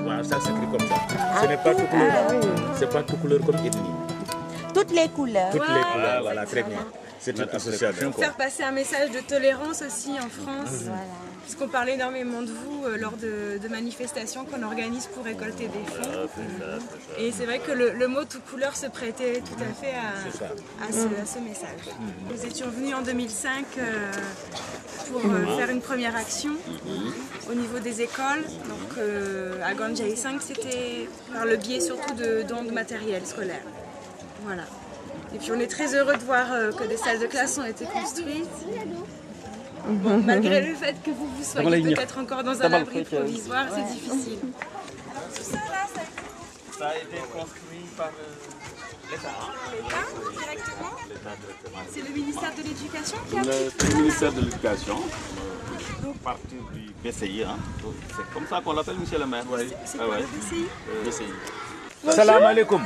Voilà, ça s'écrit comme ça. Ce n'est pas toute couleur. C'est pas toute couleur comme ethnie. Toutes les couleurs. Toutes les couleurs, voilà, très bien. C'est une association. Faire passer un message de tolérance aussi en France. Puisqu'on parle énormément de vous lors de manifestations qu'on organise pour récolter des fonds. Et c'est vrai que le mot toute couleur se prêtait tout à fait à ce message. Nous étions venus en 2005 pour faire une première action au niveau des écoles. Donc à Ganjai 5, c'était par le biais surtout de dons de matériel scolaire. Voilà. Et puis on est très heureux de voir que des salles de classe ont été construites. Bon, malgré le fait que vous soyez peut-être encore dans un abri provisoire, c'est difficile. Alors tout ça là, ça a été construit par l'État. L'État directement? C'est le ministère de l'Éducation qui a fait? Le ministère de l'Éducation, partir du BCI. Hein. C'est comme ça qu'on l'appelle, monsieur le maire. C'est quoi le BCI? BCI. Salam alaikum.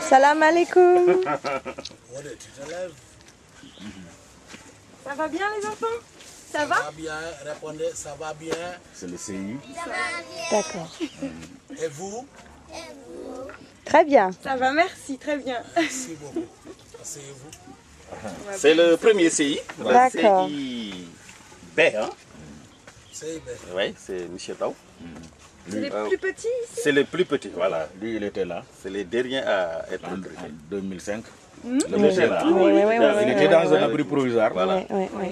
Salam alaikum. Ça va bien les enfants? Ça va? Ça va bien, répondez, ça va bien. C'est le CI. D'accord. Et vous? Très bien. Ça va, merci, très bien. Merci beaucoup. Asseyez-vous. C'est le premier CI. D'accord. CI B. Hein? CIB. Oui, c'est M. Tao. C'est les plus petits ici? C'est le plus petit, voilà. Lui, il était là C'est les derniers à être en recrutés. 2005. Oui, oui, oui, Il était dans un abri provisoire. Voilà. oui, oui, oui.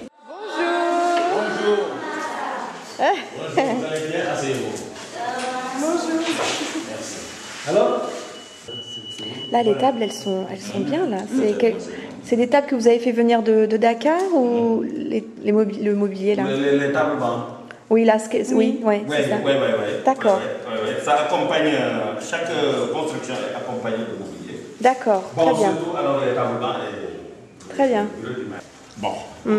Bonjour. Vous allez bien? Asseyez-vous. Bonjour. Alors? Là, les tables, elles sont bien, là. C'est des tables que vous avez fait venir de Dakar ou le mobilier, là? Les tables bancs. Oui, là, oui, c'est ça. Oui. D'accord. Ça accompagne, chaque construction est accompagnée de mobilier. D'accord, très bien. Surtout alors les tables bancs et Très bien. Bon, au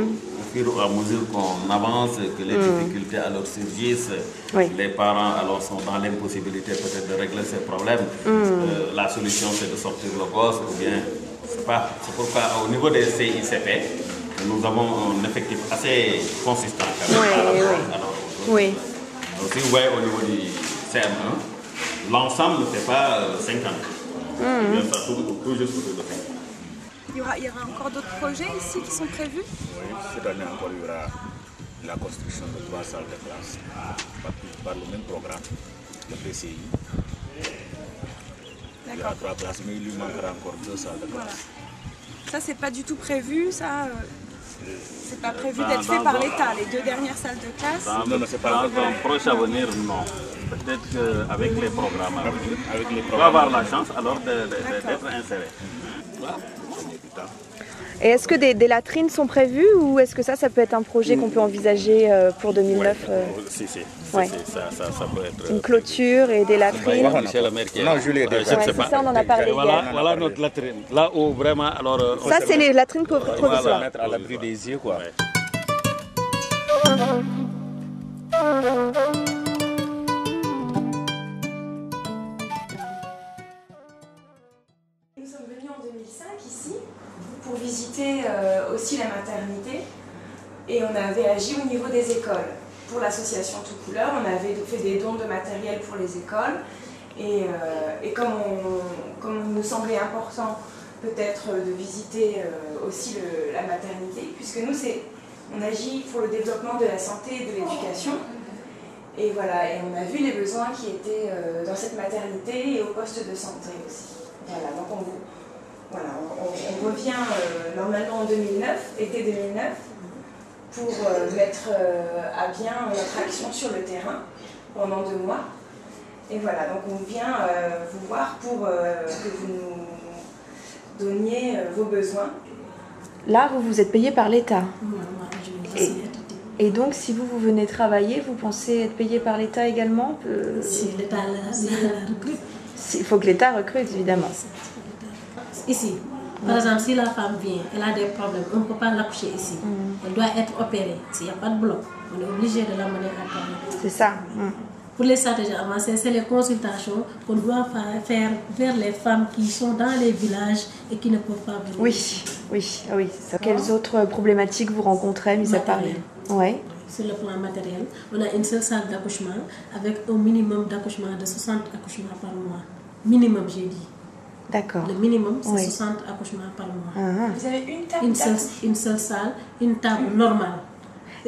fur et à mesure qu'on avance, que les difficultés alors surgissent, les parents alors sont dans l'impossibilité peut-être de régler ces problèmes. La solution c'est de sortir le gosse ou bien, c'est pourquoi au niveau des CICP, nous avons un effectif assez consistant. Oui. Alors, si vous voyez au niveau du CM1, l'ensemble ne fait pas 50. Bien, ça tourne tout juste autour de 50. Il y aura encore d'autres projets ici qui sont prévus? Oui, cette année encore, il y aura la construction de 3 salles de classe par le même programme, le PCI. Il y aura 3 classes, mais il lui manquera encore 2 salles de classe. Voilà. Ça, c'est pas du tout prévu, ça. C'est pas prévu d'être fait par l'État, les 2 dernières salles de classe. Non, c'est pas dans un proche avenir, non. Peut-être qu'avec les programmes à venir, on va avoir la chance alors d'être inséré. Voilà. Et est-ce que des latrines sont prévues ou est-ce que ça peut être un projet qu'on peut envisager pour 2009 Si. Ouais. Ça peut être... Une clôture et des latrines. Monsieur le maire qui est Non, là. je l'ai déjà. Je ne sais C'est pas. ça, on en a parlé hier. Voilà notre latrine. Là où vraiment alors... Ça, c'est les latrines On va provisoires. mettre à l'abri des yeux, quoi. Ouais. Nous sommes venus en 2005 ici pour visiter aussi la maternité et on avait agi au niveau des écoles. Pour l'association Tout Couleur, on avait fait des dons de matériel pour les écoles et comme il nous semblait important peut-être de visiter aussi la maternité, puisque nous on agit pour le développement de la santé et de l'éducation. Et voilà, et on a vu les besoins qui étaient dans cette maternité et au poste de santé aussi. Voilà, donc on revient normalement en 2009, été 2009, pour mettre à bien notre action sur le terrain pendant 2 mois. Et voilà, donc on vient vous voir pour que vous nous donniez vos besoins. Là, vous êtes payé par l'État. Et donc, si vous venez travailler, vous pensez être payé par l'État également Si l'État la recrute. Il faut que l'État recrute, évidemment. Ici, par exemple, si la femme vient, elle a des problèmes, on ne peut pas l'accoucher ici. Elle doit être opérée. S'il n'y a pas de bloc, on est obligé de l'amener à Paris. C'est ça. Pour les stratégies avancées, c'est les consultations qu'on doit faire vers les femmes qui sont dans les villages et qui ne peuvent pas venir. Oui. Quelles autres problématiques vous rencontrez, mis à part Ouais. Sur le plan matériel, on a une seule salle d'accouchement avec un minimum d'accouchement de 60 accouchements par mois. Minimum, j'ai dit. D'accord. Le minimum, c'est 60 accouchements par mois. Vous avez une table Une seule salle, une table normale.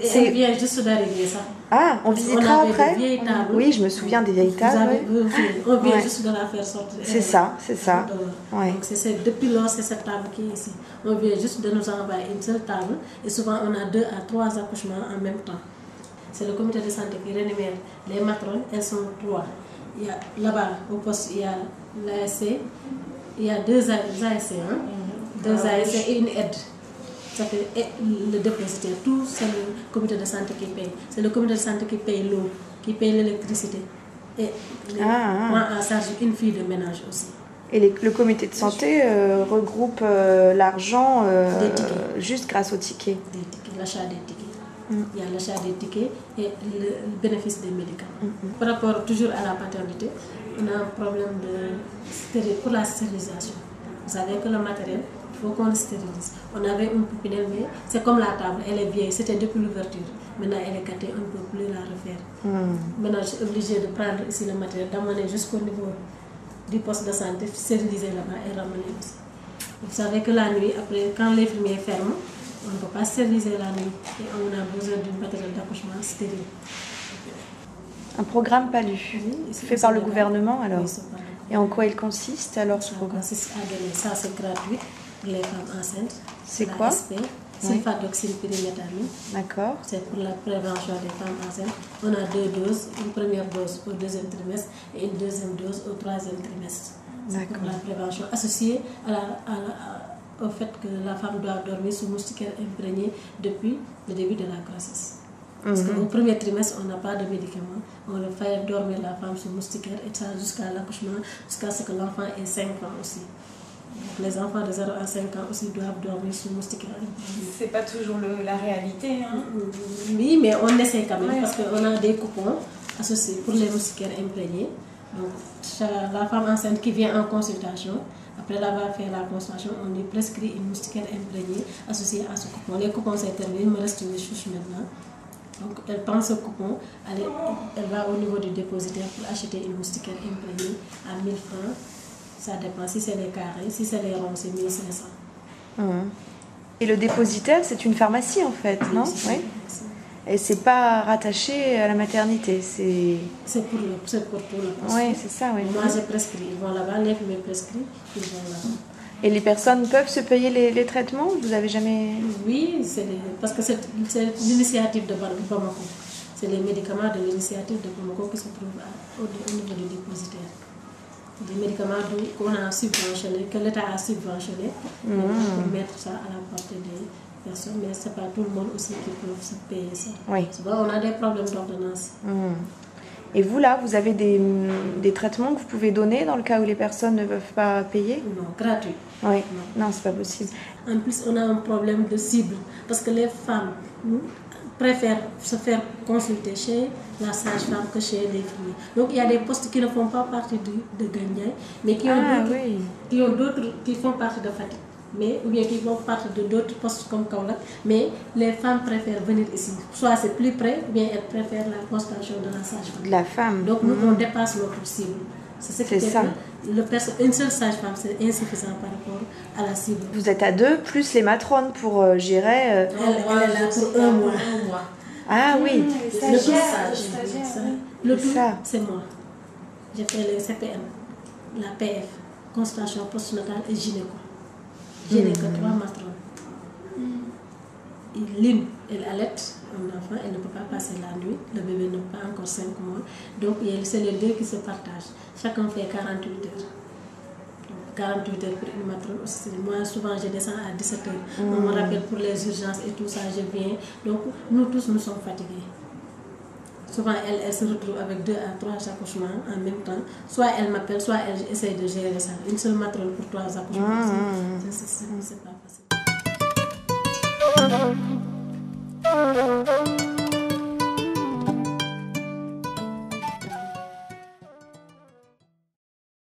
Elle vient juste d'arriver, ça. Ah, on visitera après. Des vieilles tables. Oui, je me souviens des vieilles tables. On vient juste de la faire sortir. C'est ça, c'est ça. Donc depuis lors, c'est cette table qui est ici. On vient juste de nous envoyer une seule table et souvent on a 2 à 3 accouchements en même temps. C'est le comité de santé qui rémunère les matrones, elles sont 3. Il y a là-bas au poste, il y a l'ASC, il y a 2 ASC, hein? 2 ASC et une aide. Ça fait le dépositaire, tout c'est le comité de santé qui paye. C'est le comité de santé qui paye l'eau, qui paye l'électricité. Et prend en charge une fille de ménage aussi. Et le comité de santé regroupe l'argent juste grâce aux tickets. Des tickets, l'achat des tickets. Il y a l'achat des tickets et le bénéfice des médicaments. Par rapport toujours à la paternité, on a un problème pour la stérilisation. Vous savez que le matériel, il faut qu'on le stérilise. On avait une poupinelle, mais c'est comme la table, elle est vieille, c'était depuis l'ouverture. Maintenant elle est gâtée, on ne peut plus la refaire. Maintenant je suis obligée de prendre ici le matériel, d'amener jusqu'au niveau du poste de santé, stériliser là-bas et ramener aussi. Vous savez que la nuit, après, quand l'infirmier ferme, on ne peut pas stériliser la nuit et on a besoin d'un matériel d'accouchement stérile. Un programme PALU, fait par le gouvernement alors. Oui, et en quoi il consiste alors ce programme? Ça c'est gratuit pour les femmes enceintes. C'est quoi? Sulfadoxine pyrimétamine. D'accord. C'est pour la prévention des femmes enceintes. On a 2 doses, une première dose au 2e trimestre et une deuxième dose au 3e trimestre. C'est pour la prévention associée au fait que la femme doit dormir sous moustiquaire imprégné depuis le début de la grossesse. Parce qu'au premier trimestre, on n'a pas de médicaments. On le fait dormir la femme sous moustiquaire et ça jusqu'à l'accouchement, jusqu'à ce que l'enfant ait 5 ans aussi. Donc les enfants de 0 à 5 ans aussi doivent dormir sous moustiquaire. C'est pas toujours la réalité. Hein. Oui, mais on essaie quand même parce qu'on a des coupons associés pour les moustiquaires imprégnés. Donc la femme enceinte qui vient en consultation, après avoir fait la consultation, on lui prescrit une moustiquaire imprégnée associée à ce coupon. Les coupons sont terminés, il me reste une chouche maintenant. Donc elle prend ce coupon, elle va au niveau du dépositaire pour acheter une moustiquaire imprégnée à 1000 francs. Ça dépend, si c'est les carrés, si c'est les ronds, c'est 1500. Et le dépositaire, c'est une pharmacie en fait, non? Oui. Et c'est pas rattaché à la maternité, c'est pour tout le poste. Oui, c'est ça, oui. Moi j'ai prescrit, ils vont là-bas, l'infirmier prescrit, ils vont là-bas. Et les personnes peuvent se payer les traitements? Vous avez jamais... Oui, parce que c'est l'initiative de Bamako. C'est les médicaments de l'initiative de Bamako qui se trouvent au niveau du dépositaire. Des médicaments qu'on a subventionnés, que l'État a subventionnés pour mettre ça à la portée des personnes. Mais ce n'est pas tout le monde aussi qui peut se payer ça. Oui. Souvent, on a des problèmes d'ordonnance. Et vous, là, vous avez des traitements que vous pouvez donner dans le cas où les personnes ne peuvent pas payer? Non, gratuit. Oui, non, c'est pas possible. En plus, on a un problème de cible, parce que les femmes préfèrent se faire consulter chez la sage-femme que chez les filles. Donc, il y a des postes qui ne font pas partie de Gandiaye, mais qui font partie de Fatick. Mais, ou bien qui font partie de d'autres postes comme Kaolack, mais les femmes préfèrent venir ici. Soit c'est plus près, ou bien elles préfèrent la consultation de la sage-femme. De la femme. Donc nous, on dépasse notre cible. C'est ce qui fait que une seule sage-femme, c'est insuffisant par rapport à la cible. Vous êtes à 2, plus les matrones pour gérer... Elle est là pour 1 mois. Ah oui. Le tout, c'est moi. J'ai fait le CPM, la PF, consultation postnatale et gynéco. Je n'ai que 3 matrones. L'une, elle allaite un enfant, elle ne peut pas passer la nuit. Le bébé n'a pas encore 5 mois. Donc, c'est les 2 qui se partagent. Chacun fait 48 heures. Donc, 48 heures pour une matrone aussi. Moi, souvent, je descends à 17 heures. On me rappelle pour les urgences et tout ça, je viens. Donc, nous tous, nous sommes fatigués. Souvent, elle se retrouve avec 2 à 3 accouchements en même temps. Soit elle m'appelle, soit elle essaye de gérer ça. Une seule matrone pour 3 accouchements. C'est pas facile.